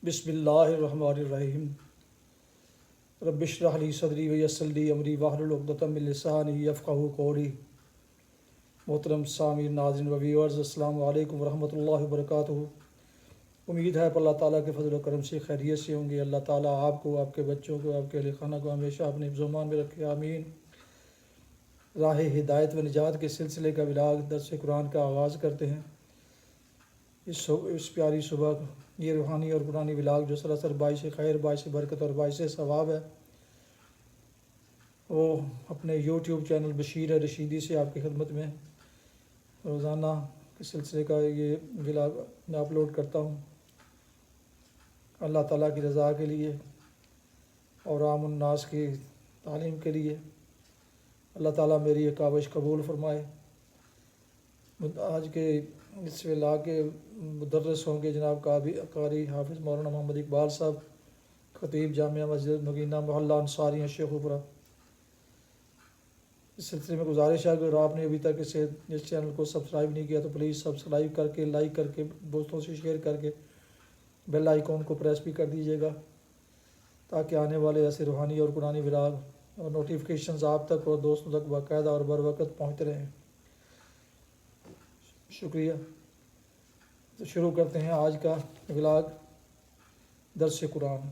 بسم اللہ الرحمن الرحیم رب اشرح لی صدری ویسر لی امری واحلل عقدۃ من لسانی یفقہوا قولی۔ محترم سامعین، ناظرین و ویورز، السلام علیکم ورحمۃ اللہ وبرکاتہ۔ امید ہے کہ اللہ تعالیٰ کے فضل و کرم سے خیریت سے ہوں گے۔ اللہ تعالیٰ آپ کو، آپ کے بچوں کو، آپ کے اہل خانہ کو ہمیشہ اپنے حفظ و امان میں رکھے، آمین۔ راہ ہدایت و نجات کے سلسلے کا ولاگ درس قرآن کا آغاز کرتے ہیں۔ اس پیاری صبح یہ روحانی اور قرآنی ولاگ جو سراسر باعث خیر، باعث برکت اور باعث ثواب ہے، وہ اپنے یوٹیوب چینل بشیر رشیدی سے آپ کی خدمت میں روزانہ کے سلسلے کا یہ ولاگ میں اپلوڈ کرتا ہوں، اللہ تعالیٰ کی رضا کے لیے اور عام الناس کی تعلیم کے لیے۔ اللہ تعالیٰ میری یہ کاوش قبول فرمائے۔ آج کے اس ولاگ کے مدرس ہوں گے جناب قاری حافظ مولانا محمد اقبال صاحب، خطیب جامعہ مسجد مگینہ محلہ انصاری شیخ اوپرا۔ اس سلسلے میں گزارش ہے کہ اگر آپ نے ابھی تک اس چینل کو سبسکرائب نہیں کیا تو پلیز سبسکرائب کر کے، لائک کر کے، دوستوں سے شیئر کر کے بیل آئیکن کو پریس بھی کر دیجیے گا، تاکہ آنے والے ایسے روحانی اور قرآنی ولاگ اور نوٹیفیکیشنز آپ تک اور دوستوں تک باقاعدہ اور بر وقت پہنچتے رہیں۔ شکریہ۔ تو شروع کرتے ہیں آج کا ولاگ درس قرآن۔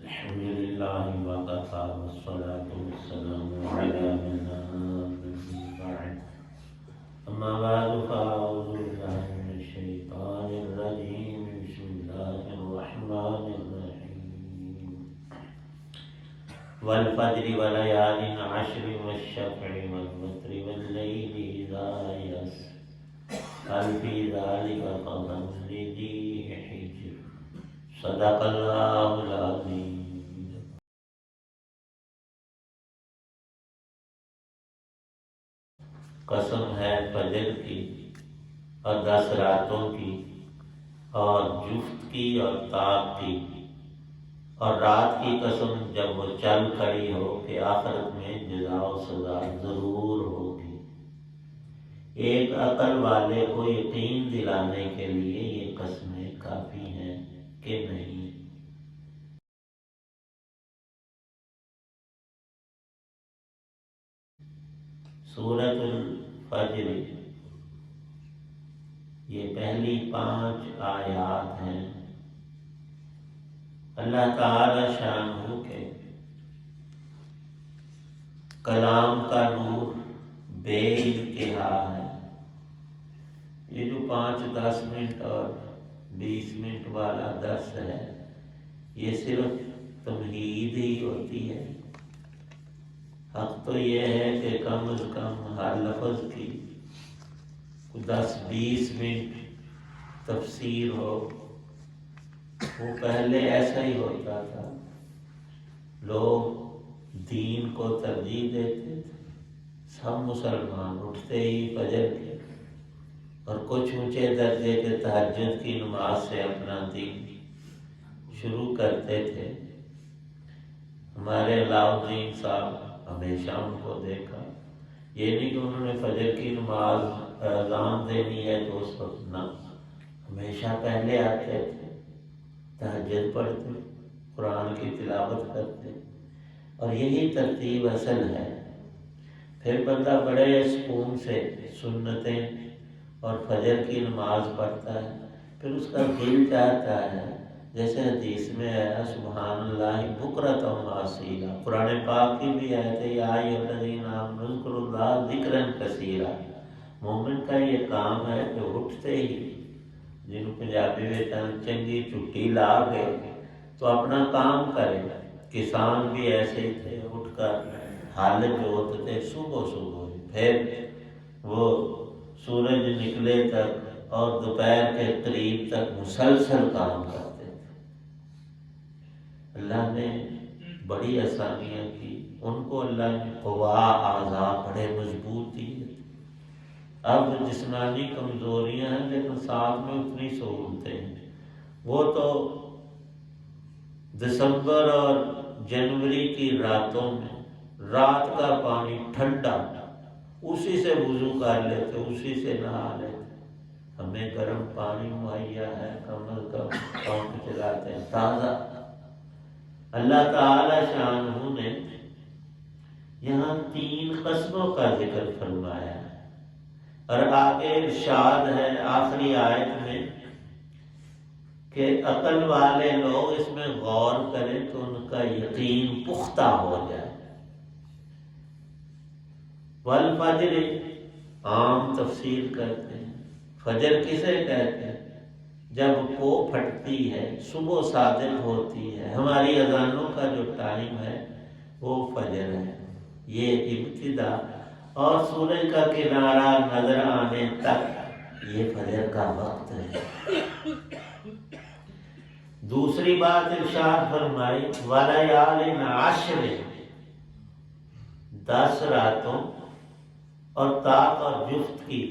الحمدللہ وکفی والصلاة والسلام علی من لا نبی بعد، اما بعد فاعوذ باللہ من الشیطان الرجیم، بسم اللہ الرحمن الرحیم۔ والفجر ولیال عشر والشفع والوتر واللیل اذا یسر هل فی ذلک قسم لذی حجر، صدق اللہ العظیم۔ قسم ہے فجر کی اور 10 راتوں کی اور جفت کی اور تاب کی، اور رات کی قسم جب وہ چل کھڑی ہو کہ آخرت میں جزا و سزا ضرور ہوگی۔ ایک عقل والے کو یقین دلانے کے لیے یہ قسمیں کافی ہیں کہ نہیں۔ سورۃ الفجر، یہ پہلی 5 آیات ہیں۔ اللہ تعالی شانہ کے کلام کا نور بے انتہا ہے۔ یہ جو 5، 10 منٹ اور 20 منٹ والا درس ہے، یہ صرف تمہید ہی ہوتی ہے۔ حق تو یہ ہے کہ کم از کم ہر لفظ کی 10-20 منٹ تفسیر ہو۔ وہ پہلے ایسا ہی ہوتا تھا، لوگ دین کو ترجیح دیتے تھے۔ سب مسلمان اٹھتے ہی فجر کے اور کچھ اونچے درجے کے تہجد کی نماز سے اپنا دین شروع کرتے تھے۔ ہمارے علاؤالدین صاحب ہمیشہ ان کو دیکھا، یہ نہیں کہ انہوں نے فجر کی نماز اذان دینی ہے تو اس وقت نہ، ہمیشہ پہلے آتے تھے، تہجد پڑھتے، قرآن کی تلاوت کرتے، اور یہی ترتیب اصل ہے۔ پھر بندہ بڑے سکون سے سنتیں اور فجر کی نماز پڑھتا ہے، پھر اس کا دل چاہتا ہے، جیسے حدیث میں آیا سبحان اللہ بکرۃ و اصیلا، قرآن پاک کی بھی آیت ہے یا ایھا الذین آمنوا اذکروا اللہ ذکرا کثیرا۔ مومن کا یہ کام ہے کہ اٹھتے ہی، جنہوں پنجابی میں چنگی چھٹی لا کے تو اپنا کام کرے۔ کسان بھی ایسے ہی تھے، اٹھ کر ہل جوتتے صبح صبح، پھر وہ سورج نکلے تک اور دوپہر کے قریب تک مسلسل کام کرتے تھے۔ اللہ نے بڑی آسانیاں کی، ان کو اللہ نے قوا اعضاء بڑے مضبوط دیے۔ اب جسمانی کمزوریاں ہیں لیکن ساتھ میں اتنی سہولتیں ہیں۔ وہ تو دسمبر اور جنوری کی راتوں میں رات کا پانی ٹھنڈا، اسی سے وضو کر لیتے، اسی سے نہا لیتے۔ ہمیں گرم پانی مہیا ہے، کم از کم پمپ چلاتے ہیں تازہ۔ اللہ تعالی شانہ نے یہاں 3 قسموں کا ذکر فرمایا ہے، اور آگے ارشاد ہے آخری آیت میں کہ عقل والے لوگ اس میں غور کریں تو ان کا یقین پختہ ہو جائے۔ والفجر عام تفسیر کرتے ہیں، فجر کسے کہتے ہیں؟ جب کو پھٹتی ہے، صبح صادق ہوتی ہے، ہماری اذانوں کا جو ٹائم ہے وہ فجر ہے، یہ ابتدا، اور سورج کا کنارہ نظر آنے تک یہ فجر کا وقت ہے۔ دوسری بات ارشاد فرمائی وَلَيَالٍ عَشْرٍ، 10 راتوں، اور طاق اور جفت کی،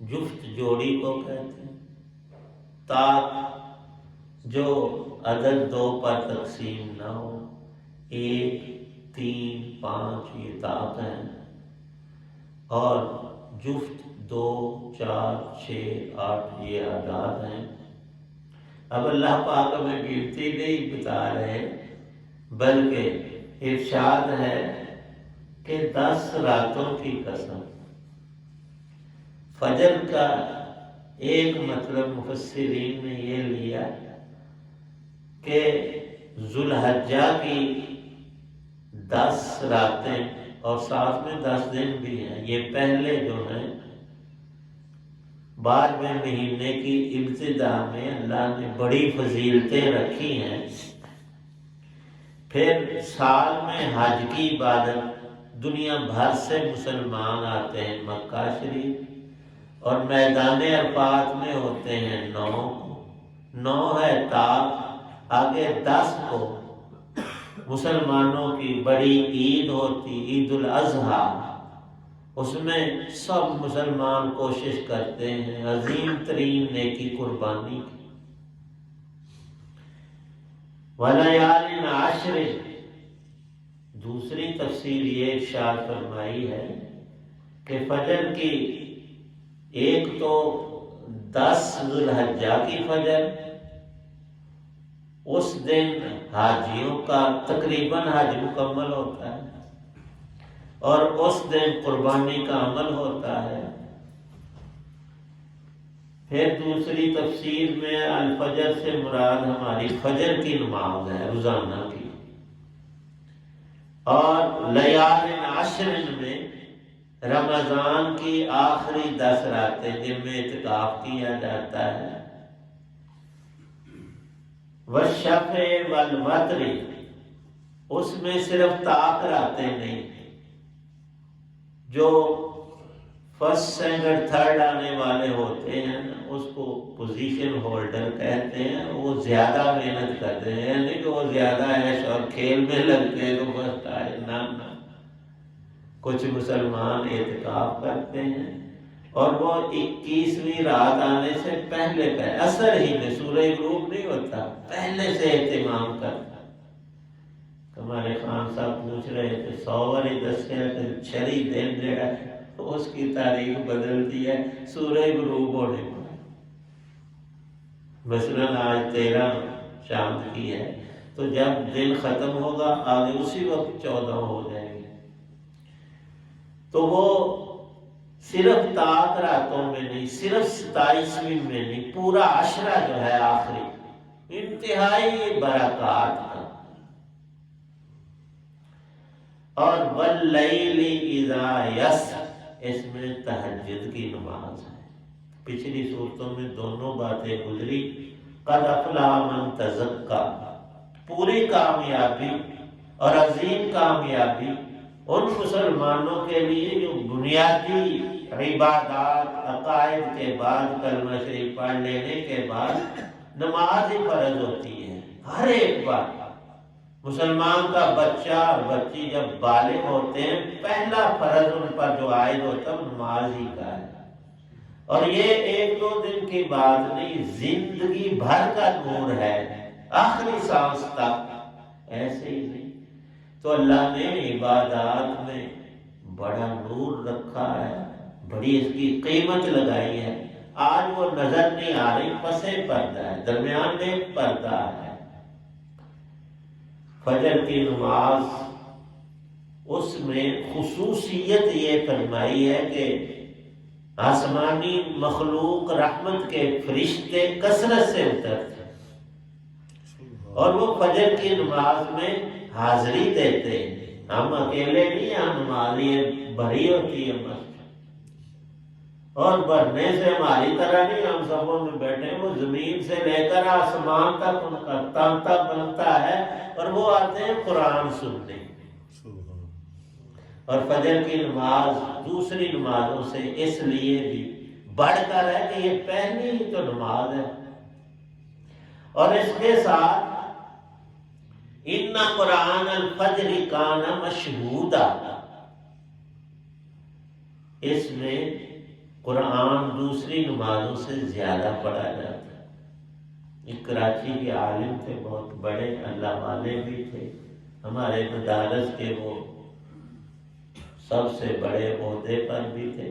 جفت جوڑی کو کہتے ہیں۔ طاق جو عدد 2 پر تقسیم نہ ہو، 1 3 5 یہ طاق ہیں، اور جفت 2 4 6 8 یہ اعداد ہیں۔ اب اللہ پاک ہمیں گنتی نہیں بتا رہے، بلکہ ارشاد ہے کہ 10 راتوں کی قسم۔ فجر کا ایک مطلب مفسرین نے یہ لیا کہ ذوالحجہ کی 10 راتیں اور ساتھ میں 10 دن بھی ہیں، یہ پہلے جو ہیں 12ویں مہینے کی ابتدا میں اللہ نے بڑی فضیلتیں رکھی ہیں۔ پھر سال میں حج کی عبادت، دنیا بھر سے مسلمان آتے ہیں مکہ شریف، اور میدان عرفات میں ہوتے ہیں 9 ہے طاق، آگے 10 کو مسلمانوں کی بڑی عید ہوتی، عید الاضحیٰ، اس میں سب مسلمان کوشش کرتے ہیں عظیم ترین نیکی قربانی کی۔ وَلَيَالٍ عَشْرٍ، دوسری تفسیر یہ ارشاد فرمائی ہے کہ فجر کی ایک تو 10 ذوالحجہ کی فجر، اس دن حاجیوں کا تقریباً حج مکمل ہوتا ہے، اور اس دن قربانی کا عمل ہوتا ہے۔ پھر دوسری تفسیر میں الفجر سے مراد ہماری فجر کی نماز ہے روزانہ کی، اور لیالٍ عشر میں رمضان کی آخری 10 راتیں جن میں اعتکاف کیا جاتا ہے۔ والشفع والوتر، اس میں صرف طاق راتیں نہیں، جو فرسٹ سیکنڈ تھرڈ آنے والے ہوتے ہیں اس کو پوزیشن ہولڈر کہتے ہیں، وہ زیادہ محنت کرتے ہیں، یعنی کہ وہ زیادہ عیش اور کھیل میں لگتے ہیں تو فرسٹ آئے نہ۔ کچھ مسلمان اعتکاف کرتے ہیں اور وہ 21ویں رات آنے سے پہلے عصر ہی میں، سورج غروب نہیں ہوتا، پہلے سے اہتمام کرتا۔ ہمارے خان صاحب پوچھ رہے تھے 100 والی دسیا چھری دن جڑا اس کی تاریخ بدل دی ہے سورج غروب ہونے پر۔ مثلاً آج 13 شام کی ہے، تو جب دن ختم ہوگا آگے اسی وقت 14 ہو جائے گی۔ تو وہ صرف طاق راتوں میں نہیں، صرف 27ویں میں نہیں، پورا عشرہ جو ہے آخری انتہائی برکات کا۔ اور واللیل اذا یسر، اس میں تہجد کی نماز ہے۔ پچھلی صورتوں میں دونوں باتیں گزری، قد افلح من تزکا، پوری کامیابی اور عظیم کامیابی ان مسلمانوں کے لیے جو بنیادی عبادات عقائد کے بعد کلمہ شریف پڑھ لینے کے بعد نماز ہی فرض ہوتی ہے ہر ایک بار۔ مسلمان کا بچہ اور بچی جب بالغ ہوتے ہیں پہلا فرض ان پر جو عائد ہوتا ہے نماز ہی کا ہے، اور یہ ایک دو دن کی بات نہیں، زندگی بھر کا نور ہے، آخری سانس تک ایسے ہی نہیں۔ تو اللہ نے عبادات میں بڑا نور رکھا ہے، بڑی اس کی قیمت لگائی ہے۔ آج وہ نظر نہیں آ رہی، پسے پردہ ہے، درمیان میں ایک پردہ ہے۔ فجر کی نماز، اس میں خصوصیت یہ فرمائی ہے کہ آسمانی مخلوق رحمت کے فرشتے کثرت سے اترتے اور وہ فجر کی نماز میں حاضری دیتے ہیں۔ ہم اکیلے نہیں، ہم نماز یہ بھری ہوتی ہے مسجد، اور بھرنے سے ہماری طرح نہیں ہم سبوں میں بیٹھے، وہ زمین سے لے کر آسمان تک ان کا تانتا بنتا ہے، اور وہ آتے ہیں قرآن سننے۔ اور فجر کی نماز دوسری نمازوں سے اس لیے بھی بڑھ کر ہے کہ یہ پہلی ہی تو نماز ہے، اور اس کے ساتھ ان قرآن الفجر کان مشہودا، اس میں قرآن دوسری نمازوں سے زیادہ پڑھا جاتا ہے۔ ایک کراچی کے عالم تھے، بہت بڑے اللہ والے بھی تھے، ہمارے مدارس کے وہ سب سے بڑے عہدے پر بھی تھے۔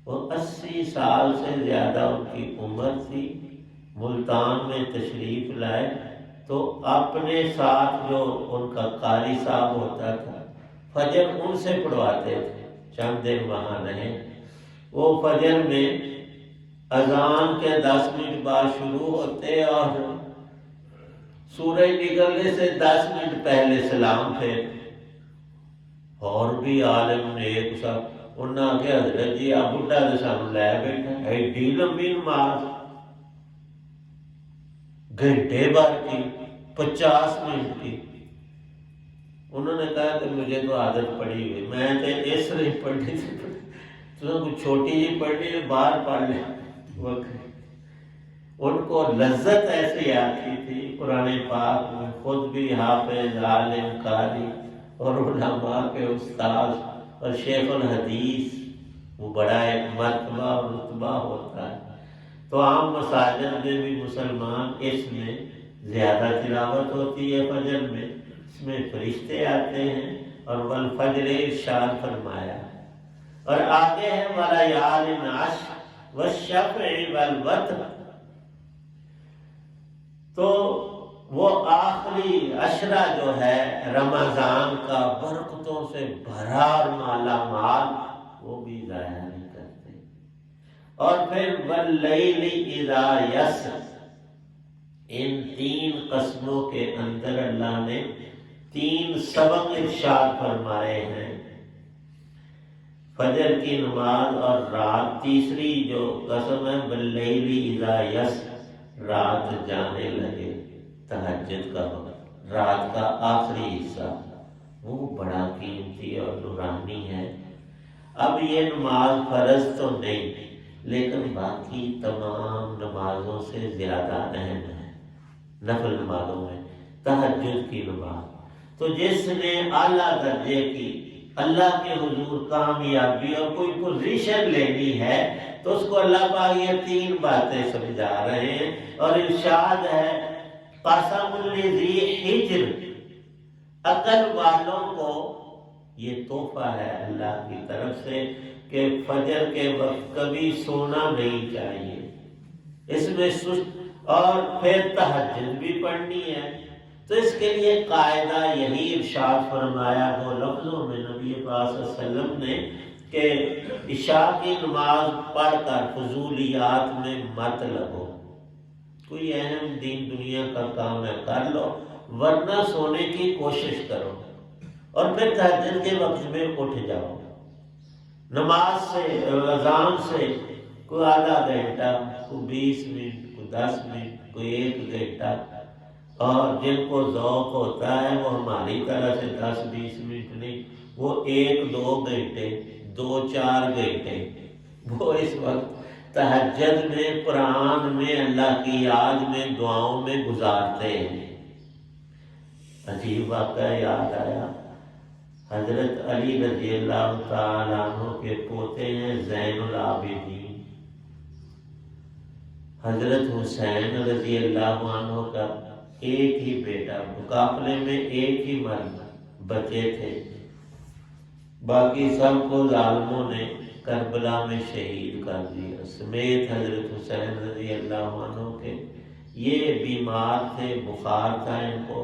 وہ 80 سال سے زیادہ ان کی عمر تھی، ملتان میں تشریف لائے تو اپنے ساتھ جو ان کا قاری صاحب ہوتا تھا فجر ان سے پڑھواتے تھے، چند دن وہاں رہے۔ وہ فجر میں اذان کے 10 منٹ بعد شروع ہوتے اور سورج نکلنے سے 10 منٹ پہلے سلام پھیرتے۔ اور بھی عالم نے ایک سب انہاں کے حضرت جی آپ بڈھا دے سامنے لے بیٹھا، ایڈی لمبی نماز گھنٹے بھر کی، 50 منٹ کی۔ انہوں نے کہا کہ مجھے تو عادت پڑی ہوئی، میں تو اس لیے پڑھنی تھی، تو کچھ چھوٹی جی پڑھنی ہے باہر پڑھ لیں۔ ان کو لذت ایسی آتی تھی قرآن پاک میں، خود بھی حافظ عالم قاری اور علماء کے استاذ اور شیخ الحدیث، وہ بڑا ایک مرتبہ اور رتبہ ہوتا ہے۔ تو عام مساجد میں بھی مسلمان اس میں زیادہ تلاوت ہوتی ہے فجر میں، اس میں فرشتے آتے ہیں، اور والفجر ارشاد فرمایا، اور آگے ہے وَلَيَالٍ عَشْرٍ وَالشَّفْعِ وَالْوَتْرِ۔ تو وہ آخری عشرہ جو ہے رمضان کا برکتوں سے بھرا اور مالا مال، وہ بھی ضائع نہیں کرتے۔ اور پھر وَاللَّيْلِ إِذَا يَسْرِ، ان 3 قسموں کے اندر اللہ نے 3 سبق ارشاد فرمائے ہیں، فجر کی نماز اور رات۔ تیسری جو قسم ہے وَاللَّيْلِ إِذَا يَسْرِ، رات جانے لگے، تہجد کا وقت، رات کا آخری حصہ، وہ بڑا قیمتی اور نورانی ہے۔ اب یہ نماز فرض تو نہیں، لیکن باقی تمام نمازوں سے زیادہ اہم ہے نفل نمازوں میں تہجد کی نماز۔ تو جس نے اعلیٰ درجے کی اللہ کے حضور کامیابی اور کوئی پوزیشن لینی ہے تو اس کو اللہ پاک یہ 3 باتیں سمجھا رہے ہیں، اور ارشاد ہے قسم لذی حجر، عقل والوں کو یہ تحفہ ہے اللہ کی طرف سے کہ فجر کے وقت کبھی سونا نہیں چاہیے، اس میں سست، اور پھر تہجد بھی پڑھنی ہے۔ تو اس کے لیے قاعدہ یہی ارشاد فرمایا وہ لفظوں میں نبی پاک صلی اللہ علیہ وسلم نے کہ عشاء کی نماز پڑھ کر فضولیات میں مت لگو، کوئی اہم دین دنیا کا کام ہے کر لو، ورنہ سونے کی کوشش کرو، اور پھر تہجد کے وقت میں اٹھ جاؤ۔ نماز سے اذان سے کوئی آدھا گھنٹہ، کوئی 20 منٹ، کوئی 10 منٹ، کوئی 1 گھنٹہ، اور جن کو ذوق ہوتا ہے وہ ہماری طرح سے 10-20 منٹ نہیں، وہ 1-2 گھنٹے 2-4 گھنٹے وہ اس وقت تہجد میں، قرآن میں، اللہ کی یاد میں، دعاؤں میں گزارتے ہیں۔ عجیب واقعہ یاد آیا، حضرت علی رضی اللہ تعالیٰ عنہ کے پوتے ہیں زین العابدین، حضرت حسین رضی اللہ عنہ کا ایک ہی بیٹا، مقابلے میں ایک ہی مرد بچے تھے، باقی سب کو ظالموں نے کربلا میں شہید کر دیا، سمیت حضرت حسین رضی اللہ عنہ کے۔ یہ بیمار تھے، بخار تھا ان کو،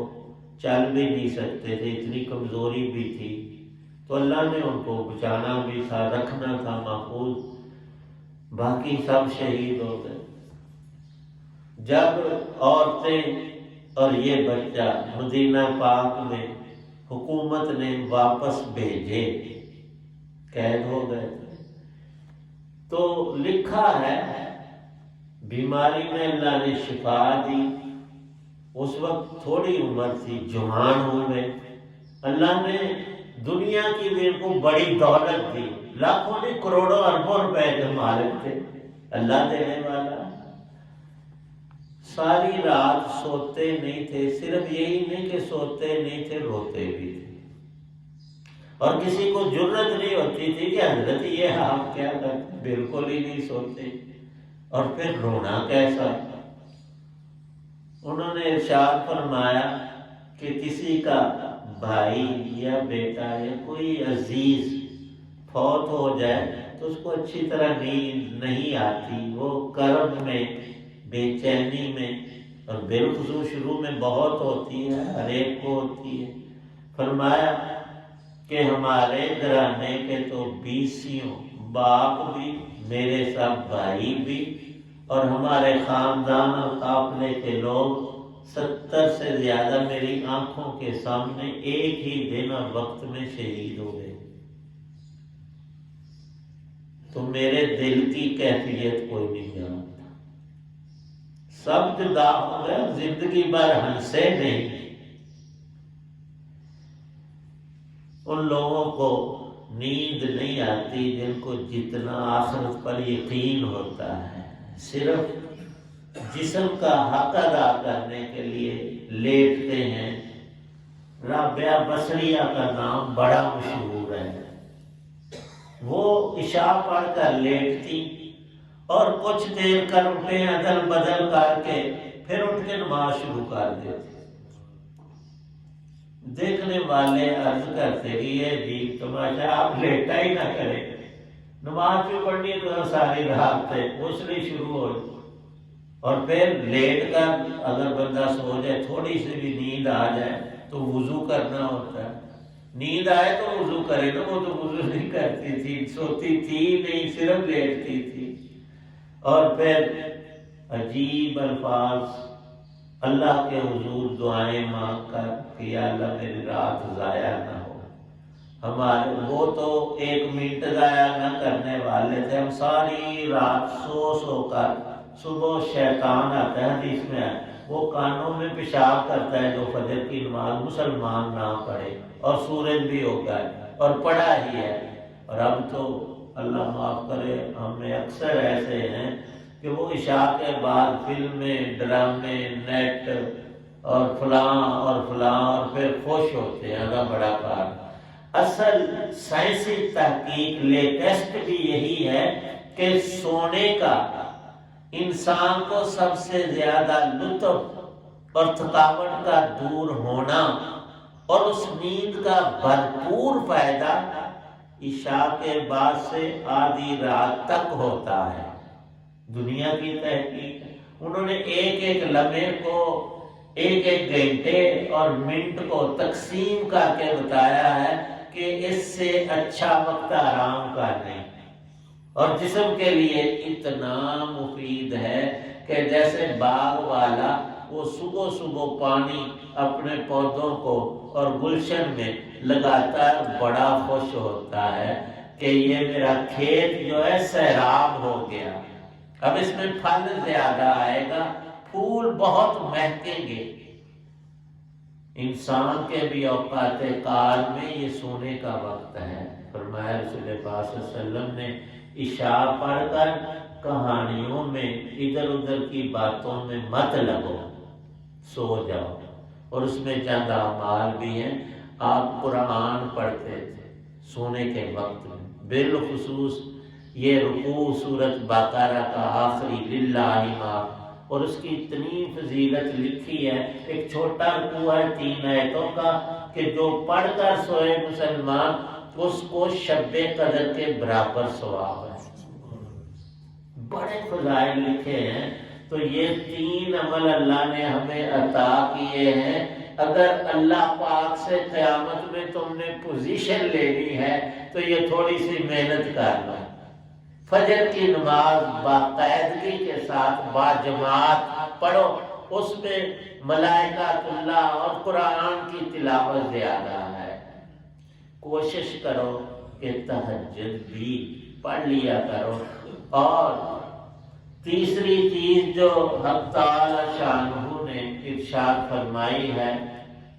چل بھی نہیں سکتے تھے، اتنی کمزوری بھی تھی، تو اللہ نے ان کو بچانا بھی تھا، رکھنا تھا محفوظ، باقی سب شہید ہو گئے۔ جب عورتیں اور یہ بچہ مدینہ پاک میں حکومت نے واپس بھیجے، قید ہو گئے، تو لکھا ہے بیماری میں اللہ نے شفا دی، اس وقت تھوڑی عمر تھی، جوان ہوئے، اللہ نے دنیا کی بھی ان کو بڑی دولت دی، لاکھوں نہیں کروڑوں اربوں روپے کے مالک تھے، اللہ دینے والا۔ ساری رات سوتے نہیں تھے، صرف یہی نہیں کہ سوتے نہیں تھے، روتے بھی تھے، اور کسی کو جرت نہیں ہوتی تھی کہ حضرت یہ آپ کیا کرتے، بالکل ہی نہیں سوتے، اور پھر رونا کیسا۔ انہوں نے ارشاد فرمایا کہ کسی کا بھائی یا بیٹا یا کوئی عزیز فوت ہو جائے تو اس کو اچھی طرح نیند نہیں آتی، وہ کرب میں، بے چینی میں، اور بالخصوص شروع میں بہت ہوتی ہے، ہر ایک کو ہوتی ہے۔ فرمایا کہ ہمارے گھرانے کے تو 20 باپ بھی، میرے سب بھائی بھی، اور ہمارے خاندان اور قافلے کے لوگ 70 سے زیادہ میری آنکھوں کے سامنے ایک ہی دن اور وقت میں شہید ہو گئے، تو میرے دل کی کیفیت کوئی نہیں جانتا، سب جدا ہو گئے، زندگی بھر ہنسے نہیں۔ ان لوگوں کو نیند نہیں آتی جن کو جتنا آخرت پر یقین ہوتا ہے، صرف جسم کا حق ادا کرنے کے لیے لیٹتے ہیں۔ رابعہ بصریہ کا نام بڑا مشہور ہے، وہ عشاء پڑھ کر لیٹتی اور کچھ دیر کروٹیں ادل بدل کر کے پھر اٹھ کے نماز شروع کر دیتی۔ دیکھنے والے عرض کرتے کہ یہ عجیب تماشا، آپ لیٹا ہی نہ کریں، نماز بھی پڑھنی ہے تو ساری رات سے غسل شروع ہو، اور پھر لیٹ کر اگر بندہ سو جائے، تھوڑی سی بھی نیند آ جائے تو وضو کرنا ہوتا ہے، نیند آئے تو وضو کرے نا، وہ تو وضو نہیں کرتی تھی، سوتی تھی نہیں، صرف لیٹتی تھی۔ اور پھر عجیب الفاظ اللہ کے حضور دعائیں مانگ کر کہ یا اللہ میری رات ضائع نہ ہو، ہمارے وہ تو 1 منٹ ضائع نہ کرنے والے تھے، ہم ساری رات سو کر، صبح شیطان آتا ہے، حدیث میں ہے وہ کانوں میں پیشاب کرتا ہے جو فجر کی نماز مسلمان نہ پڑھے، اور سورج بھی ہو گئے اور پڑھا ہی ہے۔ اور اب تو اللہ معاف کرے، ہم میں اکثر ایسے ہیں کہ وہ عشاء کے بعد فلمیں، ڈرامے، نیٹ اور فلاں اور فلاں، اور پھر خوش ہوتے ہیں، آگا بڑا کار۔ اصل سائنسی تحقیق لیٹسٹ بھی یہی ہے کہ سونے کا انسان کو سب سے زیادہ لطف اور تھکاوٹ کا دور ہونا اور اس نیند کا بھرپور فائدہ عشاء کے بعد سے آدھی رات تک ہوتا ہے۔ دنیا کی تحقیق، انہوں نے ایک لمحے کو، ایک گھنٹے اور منٹ کو تقسیم کر کے بتایا ہے کہ اس سے اچھا وقت آرام کا نہیں، اور جسم کے لیے اتنا مفید ہے کہ جیسے باغ والا وہ صبح پانی اپنے پودوں کو اور گلشن میں لگاتا ہے، بڑا خوش ہوتا ہے کہ یہ میرا کھیت جو ہے سیراب ہو گیا، اب اس میں پھل زیادہ آئے گا، پھول بہت مہکیں گے۔ انسان کے بھی اوقات کار میں یہ سونے کا وقت ہے۔ فرمایا رسول پاک صلی اللہ علیہ وسلم نے عشاء پڑھ کر کہانیوں میں ادھر ادھر کی باتوں میں مت لگو، سو جاؤ۔ اور اس میں چند اعمال بھی ہیں۔ آپ قرآن پڑھتے تھے سونے کے وقت میں، بالخصوص یہ رکوع سورۃ بقرہ کا آخری للہ ما، اور اس کی اتنی فضیلت لکھی ہے۔ ایک چھوٹا رکوع ہے 3 آیتوں کا کہ جو پڑھ کر سوئے مسلمان اس کو شب قدر کے برابر ثواب ہے۔ بڑے فضائل لکھے ہیں۔ تو یہ 3 عمل اللہ نے ہمیں عطا کیے ہیں۔ اگر اللہ پاک سے قیامت میں تم نے پوزیشن لینی ہے تو یہ تھوڑی سی محنت کرنا۔ فجر کی نماز باقاعدگی کے ساتھ باجماعت پڑھو، اس میں ملائکۃ اللہ اور قرآن کی تلاوت زیادہ ہے۔ کوشش کرو کہ تہجد بھی پڑھ لیا کرو۔ اور تیسری چیز جو حق تعالی شانہ نے ارشاد فرمائی ہے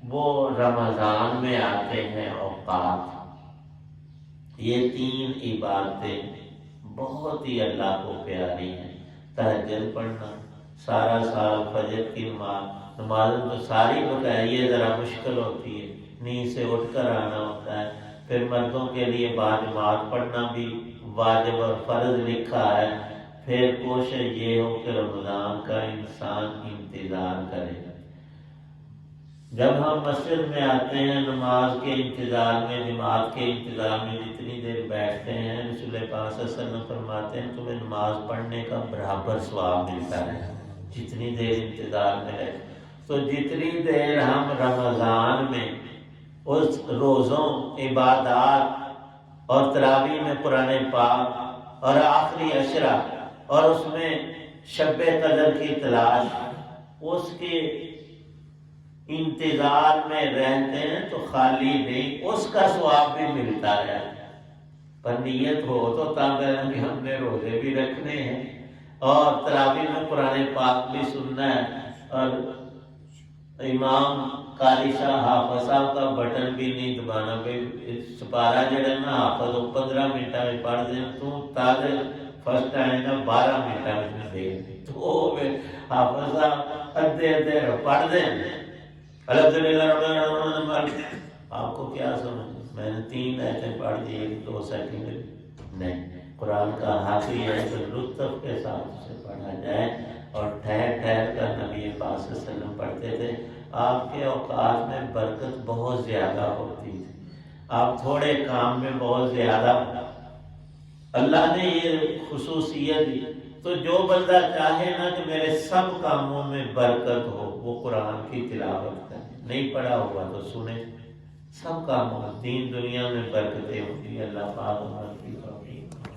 وہ رمضان میں آتے ہیں اوقات۔ یہ 3 عبادتیں بہت ہی اللہ کو پیاری ہیں۔ تہجد پڑھنا، سارا سال فجر کی نماز تو ساری بتائی، یہ ذرا مشکل ہوتی ہے، نیند سے اٹھ کر آنا ہوتا ہے۔ پھر مردوں کے لیے باجماعت پڑھنا بھی واجب اور فرض لکھا ہے۔ پھر کوشش یہ ہو کہ رمضان کا انسان انتظار کرے۔ جب ہم مسجد میں آتے ہیں نماز کے انتظار میں، جماعت کے انتظار میں جتنی دیر بیٹھتے ہیں، رسول پاک صلی اللہ علیہ وسلم فرماتے ہیں تمہیں نماز پڑھنے کا برابر ثواب ملتا ہے جتنی دیر انتظار میں رہتے۔ تو جتنی دیر ہم رمضان میں اس روزوں، عبادات اور تراویح میں قرآن پاک اور آخری عشرہ اور اس میں شب قدر کی تلاش، اس کے انتظار میں رہتے ہیں تو خالی نہیں، اس کا ثواب بھی ملتا ہے۔ پر نیت ہو تو تاکہ کہ ہم نے روزے بھی رکھنے ہیں اور تراویح میں قرآن پاک بھی سننا ہے، اور امام قاری صاحب حافظ صاحب کا بٹن بھی نہیں دبانا، بھائی سپارہ جڑا نا حافظ 15 منٹوں میں پڑھ دیں تو تازہ فرسٹ آئے گا 12 منٹوں میں دے تو حافظ صاحب ادھے پڑھ دیں۔ الحمدللہ آپ کو کیا سمجھ، میں نے 3 آیتیں پڑھ دی 1-2 سیکنڈ نہیں۔ قرآن کا حق یہ ہے کہ لطف کے ساتھ اسے پڑھا جائے، اور ٹھہر ٹھہر کر نبی پاک صلی اللہ علیہ وسلم پڑھتے تھے۔ آپ کے اوقات میں برکت بہت زیادہ ہوتی تھی، آپ تھوڑے کام میں بہت زیادہ، اللہ نے یہ خصوصیت دی۔ تو جو بندہ چاہے نا کہ میرے سب کاموں میں برکت ہو، وہ قرآن کی تلاوت کرے، نہیں پڑھا ہوا تو سنے، سب کاموں میں دین دنیا میں برکتیں ہوتی ہیں۔ اللہ پاک ہماری توفیق۔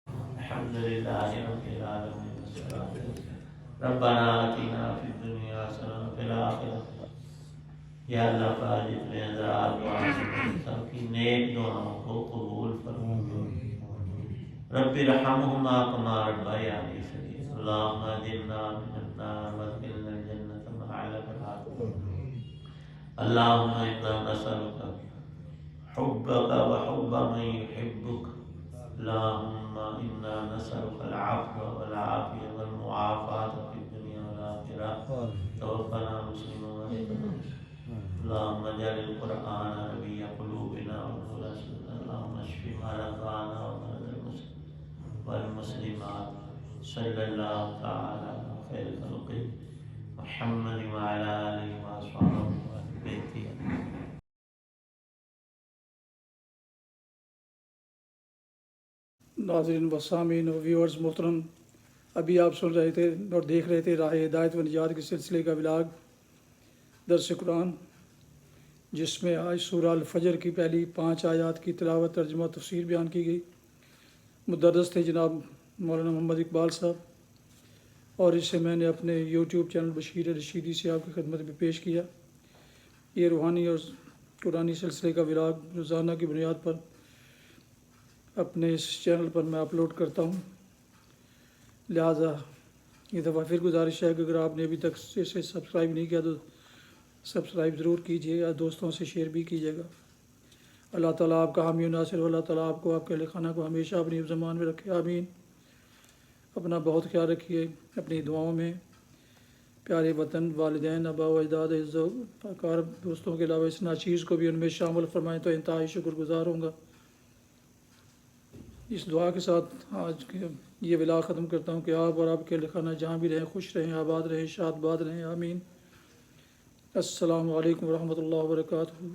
الحمدللہ رب العالمین، ربنا آتنا فی الدنیا حسنۃ وفی الآخرۃ۔ یا اللہ پاک جتنے حضرات سب کی نیک دعاؤں کو قبول فرما۔ رب ارحمہما کما ربیانی صغیرا۔ اللہم اجرنا من النار وادخلنا الجنة مع الابرار۔ اللہم انا نسألک حبک وحب من یحبک۔ اللہم انا نسألک العفو والعافیہ والمعافاة فی الدنیا والآخرہ۔ توفنا مسلما وألحقنا۔ اللہم اجعل القرآن ربیع قلوبنا ونور صدورنا۔ اللہم اشف مرضانا ومرضى المسلمين والمسلمات۔ صلی اللہ تعالی علی خیر خلقہ محمد وعلی آلہ وأصحابہ وأہل بیتہ۔ ناظرین و سامعین و ویورز محترم، ابھی آپ سن رہے تھے اور دیکھ رہے تھے راہ ہدایت و نجات کے سلسلے کا ولاگ درس قرآن، جس میں آج سورہ الفجر کی پہلی 5 آیات کی تلاوت، ترجمہ، تفسیر بیان کی گئی۔ مدرس تھے جناب مولانا محمد اقبال صاحب، اور اسے میں نے اپنے یوٹیوب چینل بشیر رشیدی سے آپ کی خدمت میں پیش کیا۔ یہ روحانی اور قرآنی سلسلے کا ولاگ روزانہ کی بنیاد پر اپنے اس چینل پر میں اپلوڈ کرتا ہوں، لہٰذا یہ دفعہ پھر گزارش ہے کہ اگر آپ نے ابھی تک اسے سبسکرائب نہیں کیا تو سبسکرائب ضرور کیجیے گا، دوستوں سے شیئر بھی کیجیے گا۔ اللہ تعالیٰ آپ کا حامی و ناصر، اللہ تعالیٰ آپ کو، آپ کے اہل خانہ کو ہمیشہ اپنی زمان میں رکھے، آمین۔ اپنا بہت خیال رکھیے، اپنی دعاؤں میں پیارے وطن، والدین، آباء و اجداد، عزت و اقارب، دوستوں کے علاوہ اس ناچیز کو بھی ان میں شامل فرمائیں تو انتہائی شکر گزار ہوں گا۔ اس دعا کے ساتھ آج یہ ولاغ ختم کرتا ہوں کہ آپ اور آپ کے اہل خانہ جہاں بھی رہیں خوش رہیں، آباد رہیں، شاد باد رہیں، آمین۔ السلام علیکم ورحمۃ اللہ وبرکاتہ۔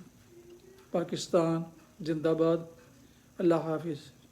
پاکستان زندہ باد۔ اللہ حافظ۔